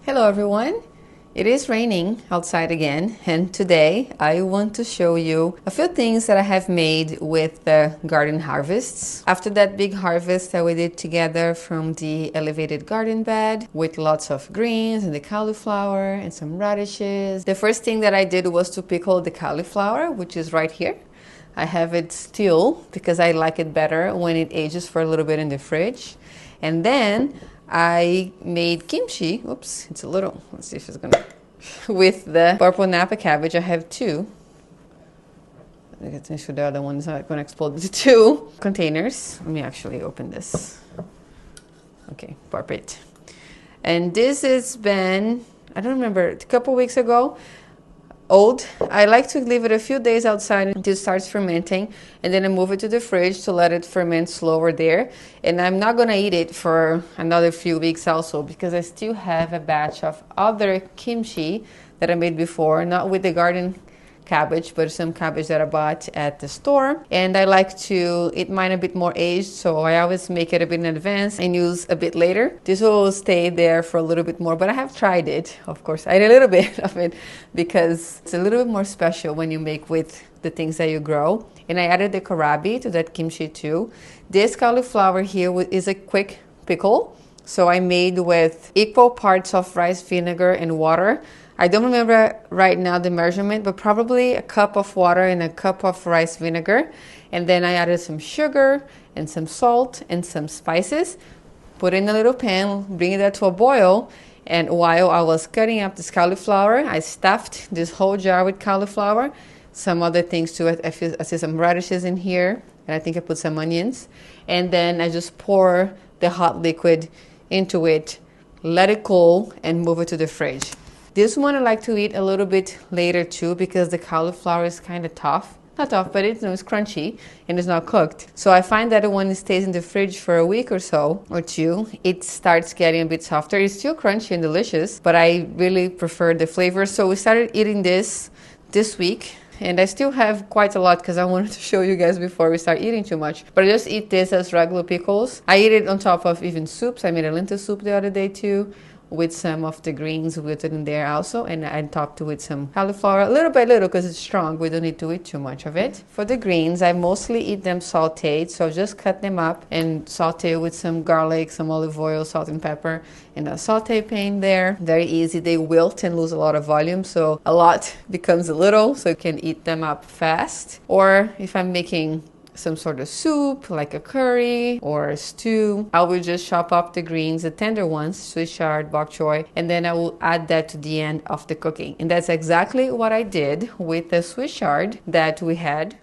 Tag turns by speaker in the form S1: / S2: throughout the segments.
S1: Hello everyone! It is raining outside again, and today I want to show you a few things that I have made with the garden harvests. After that big harvest that we did together from the elevated garden bed with lots of greens and the cauliflower and some radishes, the first thing that I did was to pickle the cauliflower, which is right here. I have it still because I like it better when it ages for a little bit in the fridge. And then I made kimchi. Oops, it's a little, let's see if it's gonna, with the purple napa cabbage. I have two. I get to make sure the other one's not gonna explode into two containers. Let me actually open this. Okay, perfect. And this has been, I don't remember, a couple weeks ago, old. I like to leave it a few days outside until it starts fermenting, and then I move it to the fridge to let it ferment slower there. And I'm not gonna eat it for another few weeks also because I still have a batch of other kimchi that I made before, not with the garden cabbage, but some cabbage that I bought at the store. And I like to eat mine a bit more aged, so I always make it a bit in advance and use a bit later. This will stay there for a little bit more, but I have tried it, of course. I ate a little bit of it because it's a little bit more special when you make with the things that you grow. And I added the kohlrabi to that kimchi too. This cauliflower here is a quick pickle. So I made with equal parts of rice vinegar and water. I don't remember right now the measurement, but probably a cup of water and a cup of rice vinegar. And then I added some sugar and some salt and some spices. Put it in a little pan, bring that to a boil. And while I was cutting up this cauliflower, I stuffed this whole jar with cauliflower. Some other things too. I see some radishes in here, and I think I put some onions. And then I just pour the hot liquid into it, let it cool, and move it to the fridge. This one I like to eat a little bit later too because the cauliflower is kind of tough. Not tough, but it's crunchy and it's not cooked. So I find that when it stays in the fridge for a week or so, or two, it starts getting a bit softer. It's still crunchy and delicious, but I really prefer the flavor. So we started eating this week. And I still have quite a lot because I wanted to show you guys before we start eating too much. But I just eat this as regular pickles. I eat it on top of even soups. I made a lentil soup the other day too, with some of the greens with it in there also, and I topped it with some cauliflower, little by little because it's strong. We don't need to eat too much of it. For the greens, I mostly eat them sauteed, so just cut them up and saute with some garlic, some olive oil, salt and pepper, and a saute pan there. Very easy. They wilt and lose a lot of volume, so a lot becomes a little, so you can eat them up fast. Or if I'm making some sort of soup, like a curry or a stew, I will just chop up the greens, the tender ones, Swiss chard, bok choy, and then I will add that to the end of the cooking. And that's exactly what I did with the Swiss chard that we had.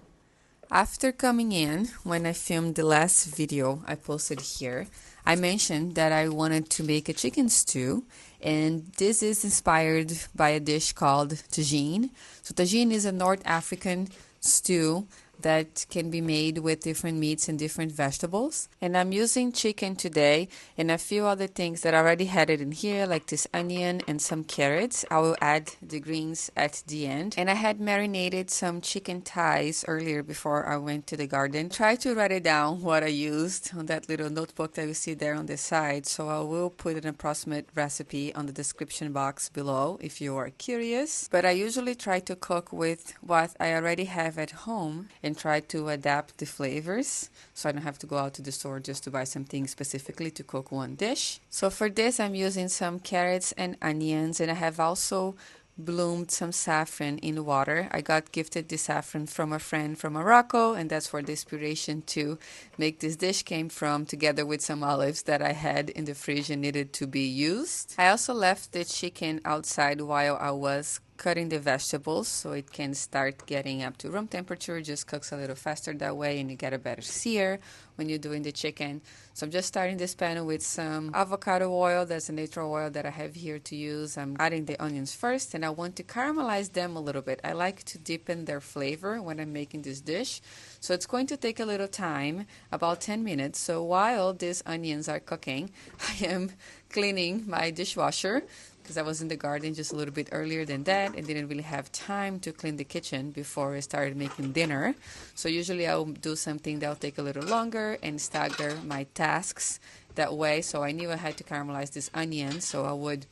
S1: After coming in, when I filmed the last video I posted here, I mentioned that I wanted to make a chicken stew, and this is inspired by a dish called tagine. So tagine is a North African stew that can be made with different meats and different vegetables. And I'm using chicken today and a few other things that I already had it in here, like this onion and some carrots. I will add the greens at the end. And I had marinated some chicken thighs earlier before I went to the garden. Try to write it down what I used on that little notebook that you see there on the side. So I will put an approximate recipe on the description box below if you are curious. But I usually try to cook with what I already have at home and try to adapt the flavors so I don't have to go out to the store just to buy something specifically to cook one dish. So for this I'm using some carrots and onions, and I have also bloomed some saffron in water. I got gifted this saffron from a friend from Morocco, and that's where the inspiration to make this dish came from, together with some olives that I had in the fridge and needed to be used. I also left the chicken outside while I was cutting the vegetables so it can start getting up to room temperature. Just cooks a little faster that way and you get a better sear when you're doing the chicken. So I'm just starting this pan with some avocado oil. That's a natural oil that I have here to use. I'm adding the onions first, and I want to caramelize them a little bit. I like to deepen their flavor when I'm making this dish. So it's going to take a little time, about 10 minutes. So while these onions are cooking, I am cleaning my dishwasher because I was in the garden just a little bit earlier than that and didn't really have time to clean the kitchen before I started making dinner. So usually I'll do something that'll take a little longer and stagger my tasks that way. So I knew I had to caramelize this onion, so I would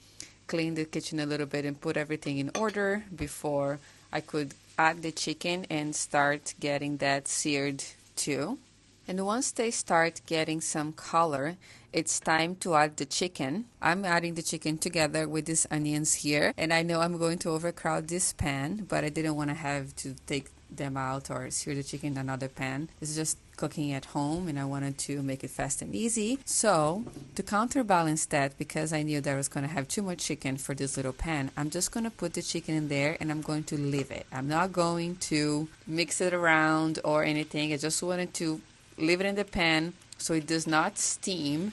S1: clean the kitchen a little bit and put everything in order before I could add the chicken and start getting that seared too. And once they start getting some color, it's time to add the chicken. I'm adding the chicken together with these onions here. And I know I'm going to overcrowd this pan, but I didn't want to have to take them out or sear the chicken in another pan. It's just cooking at home and I wanted to make it fast and easy. So to counterbalance that, because I knew that I was going to have too much chicken for this little pan, I'm just going to put the chicken in there and I'm going to leave it. I'm not going to mix it around or anything. I just wanted to leave it in the pan so it does not steam.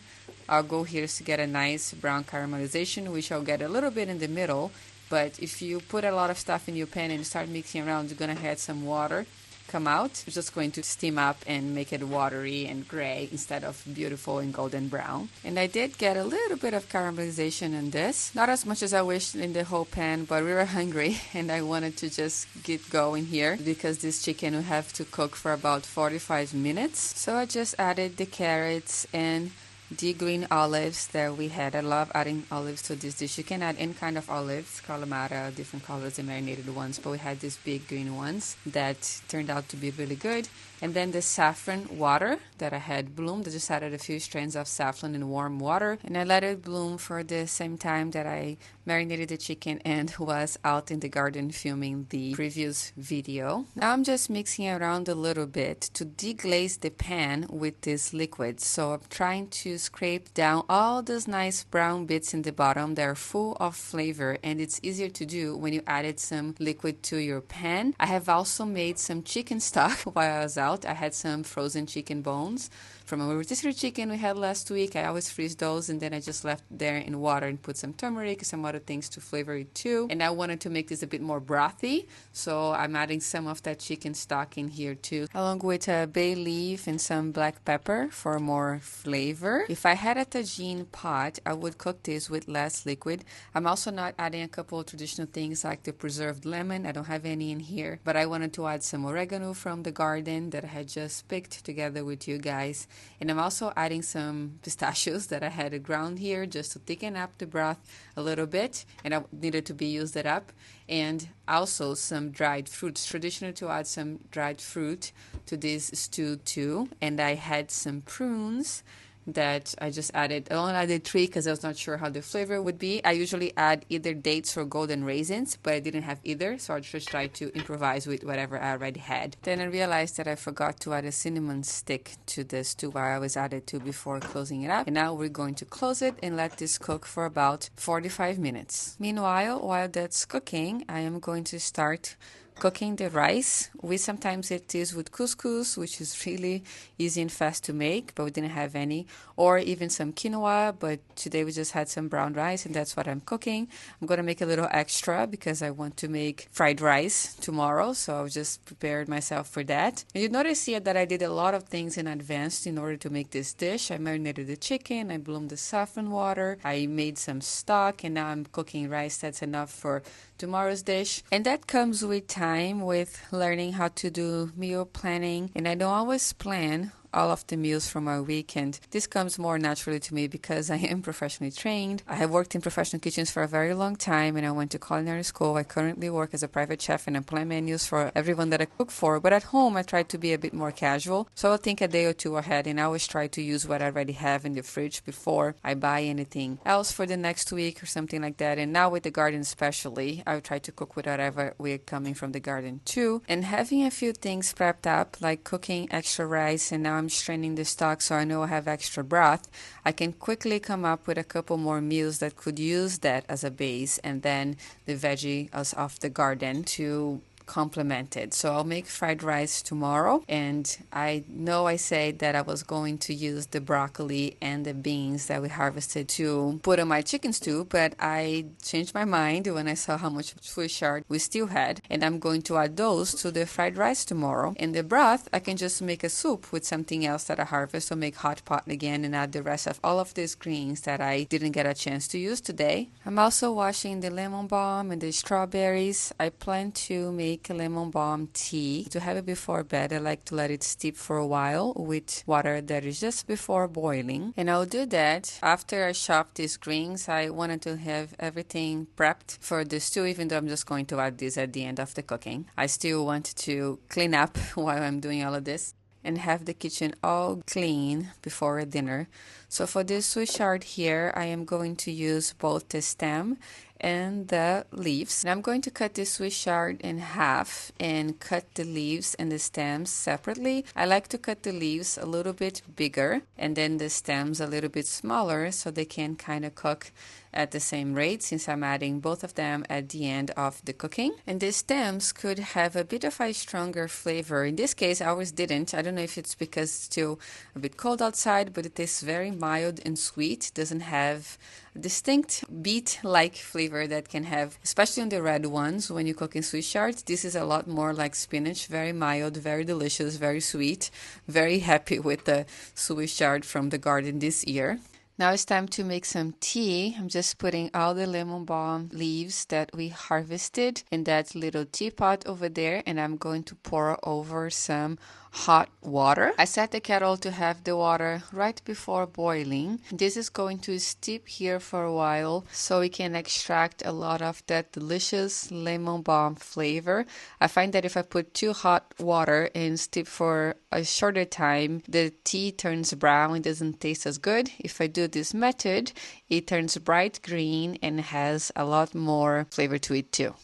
S1: Our goal here is to get a nice brown caramelization, which I'll get a little bit in the middle. But if you put a lot of stuff in your pan and you start mixing around, you're going to have some water come out. It's just going to steam up and make it watery and gray instead of beautiful and golden brown. And I did get a little bit of caramelization in this. Not as much as I wished in the whole pan, but we were hungry and I wanted to just get going here because this chicken will have to cook for about 45 minutes. So I just added the carrots and the green olives that we had. I love adding olives to this dish. You can add any kind of olives, Kalamata, different colors, and marinated ones, but we had these big green ones that turned out to be really good. And then the saffron water that I had bloomed. I just added a few strands of saffron in warm water and I let it bloom for the same time that I marinated the chicken and was out in the garden filming the previous video. Now I'm just mixing around a little bit to deglaze the pan with this liquid. So I'm trying to scrape down all those nice brown bits in the bottom that are full of flavor, and it's easier to do when you added some liquid to your pan. I have also made some chicken stock while I was out. I had some frozen chicken bones from a rotisserie chicken we had last week. I always freeze those and then I just left there in water and put some turmeric, some other things to flavor it too. And I wanted to make this a bit more brothy, so I'm adding some of that chicken stock in here too, along with a bay leaf and some black pepper for more flavor. If I had a tagine pot, I would cook this with less liquid. I'm also not adding a couple of traditional things like the preserved lemon. I don't have any in here, but I wanted to add some oregano from the garden that I had just picked together with you guys. And I'm also adding some pistachios that I had ground here just to thicken up the broth a little bit, and I needed to be used it up. And also some dried fruits. Traditional to add some dried fruit to this stew too. And I had some prunes that I just added. I only added 3 because I was not sure how the flavor would be. I usually add either dates or golden raisins, but I didn't have either, so I just tried to improvise with whatever I already had. Then I realized that I forgot to add a cinnamon stick to this too, while I was added to before closing it up. And now we're going to close it and let this cook for about 45 minutes. Meanwhile, while that's cooking, I am going to start cooking the rice. We sometimes eat this with couscous, which is really easy and fast to make, but we didn't have any, or even some quinoa, but today we just had some brown rice and that's what I'm cooking. I'm going to make a little extra because I want to make fried rice tomorrow, so I just prepared myself for that. And you notice here that I did a lot of things in advance in order to make this dish. I marinated the chicken, I bloomed the saffron water, I made some stock, and now I'm cooking rice that's enough for tomorrow's dish. And that comes with time, with learning how to do meal planning. And I don't always plan all of the meals from our weekend. This comes more naturally to me because I am professionally trained. I have worked in professional kitchens for a very long time and I went to culinary school. I currently work as a private chef and I plan menus for everyone that I cook for. But at home, I try to be a bit more casual. So I'll think a day or two ahead and I always try to use what I already have in the fridge before I buy anything else for the next week or something like that. And now with the garden especially, I try to cook with whatever we're coming from the garden too. And having a few things prepped up, like cooking extra rice, and now I'm straining the stock so I know I have extra broth, I can quickly come up with a couple more meals that could use that as a base, and then the veggies off the garden to complement it. So I'll make fried rice tomorrow, and I know I said that I was going to use the broccoli and the beans that we harvested to put on my chicken stew, but I changed my mind when I saw how much food chard we still had, and I'm going to add those to the fried rice tomorrow. And the broth, I can just make a soup with something else that I harvest, or make hot pot again and add the rest of all of these greens that I didn't get a chance to use today. I'm also washing the lemon balm and the strawberries. I plan to make make a lemon balm tea. To have it before bed, I like to let it steep for a while with water that is just before boiling. And I'll do that after I chop these greens. I wanted to have everything prepped for the stew, even though I'm just going to add this at the end of the cooking. I still want to clean up while I'm doing all of this and have the kitchen all clean before dinner. So for this Swiss chard here, I am going to use both the stem and the leaves. And I'm going to cut this Swiss chard in half and cut the leaves and the stems separately. I like to cut the leaves a little bit bigger and then the stems a little bit smaller so they can kind of cook at the same rate, since I'm adding both of them at the end of the cooking. And the stems could have a bit of a stronger flavor. In this case, ours didn't. I don't know if it's because it's still a bit cold outside, but it tastes very mild and sweet. It doesn't have a distinct beet-like flavor that can have, especially on the red ones when you cook in Swiss chard. This is a lot more like spinach, very mild, very delicious, very sweet. Very happy with the Swiss chard from the garden this year. Now it's time to make some tea. I'm just putting all the lemon balm leaves that we harvested in that little teapot over there, and I'm going to pour over some hot water. I set the kettle to have the water right before boiling. This is going to steep here for a while so we can extract a lot of that delicious lemon balm flavor. I find that if I put too hot water and steep for a shorter time, the tea turns brown. It doesn't taste as good. If I do this method, it turns bright green and has a lot more flavor to it too.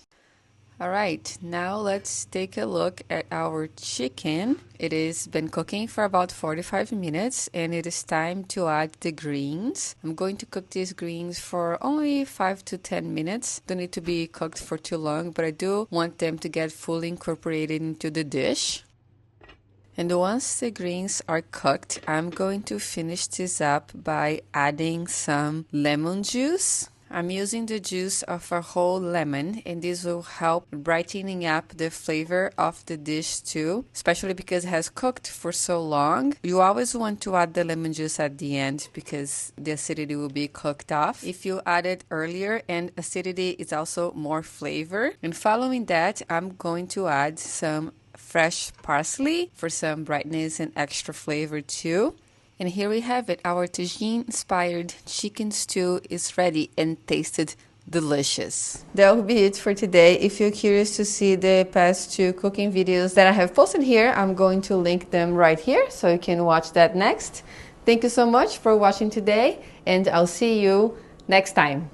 S1: All right, now let's take a look at our chicken. It has been cooking for about 45 minutes and it is time to add the greens. I'm going to cook these greens for only 5 to 10 minutes. Don't need to be cooked for too long, but I do want them to get fully incorporated into the dish. And once the greens are cooked, I'm going to finish this up by adding some lemon juice. I'm using the juice of a whole lemon, and this will help brightening up the flavor of the dish too, especially because it has cooked for so long. You always want to add the lemon juice at the end because the acidity will be cooked off if you add it earlier, and acidity is also more flavor. And following that, I'm going to add some fresh parsley for some brightness and extra flavor too. And here we have it. Our Tagine-inspired chicken stew is ready and tasted delicious. That will be it for today. If you're curious to see the past 2 cooking videos that I have posted here, I'm going to link them right here so you can watch that next. Thank you so much for watching today, and I'll see you next time.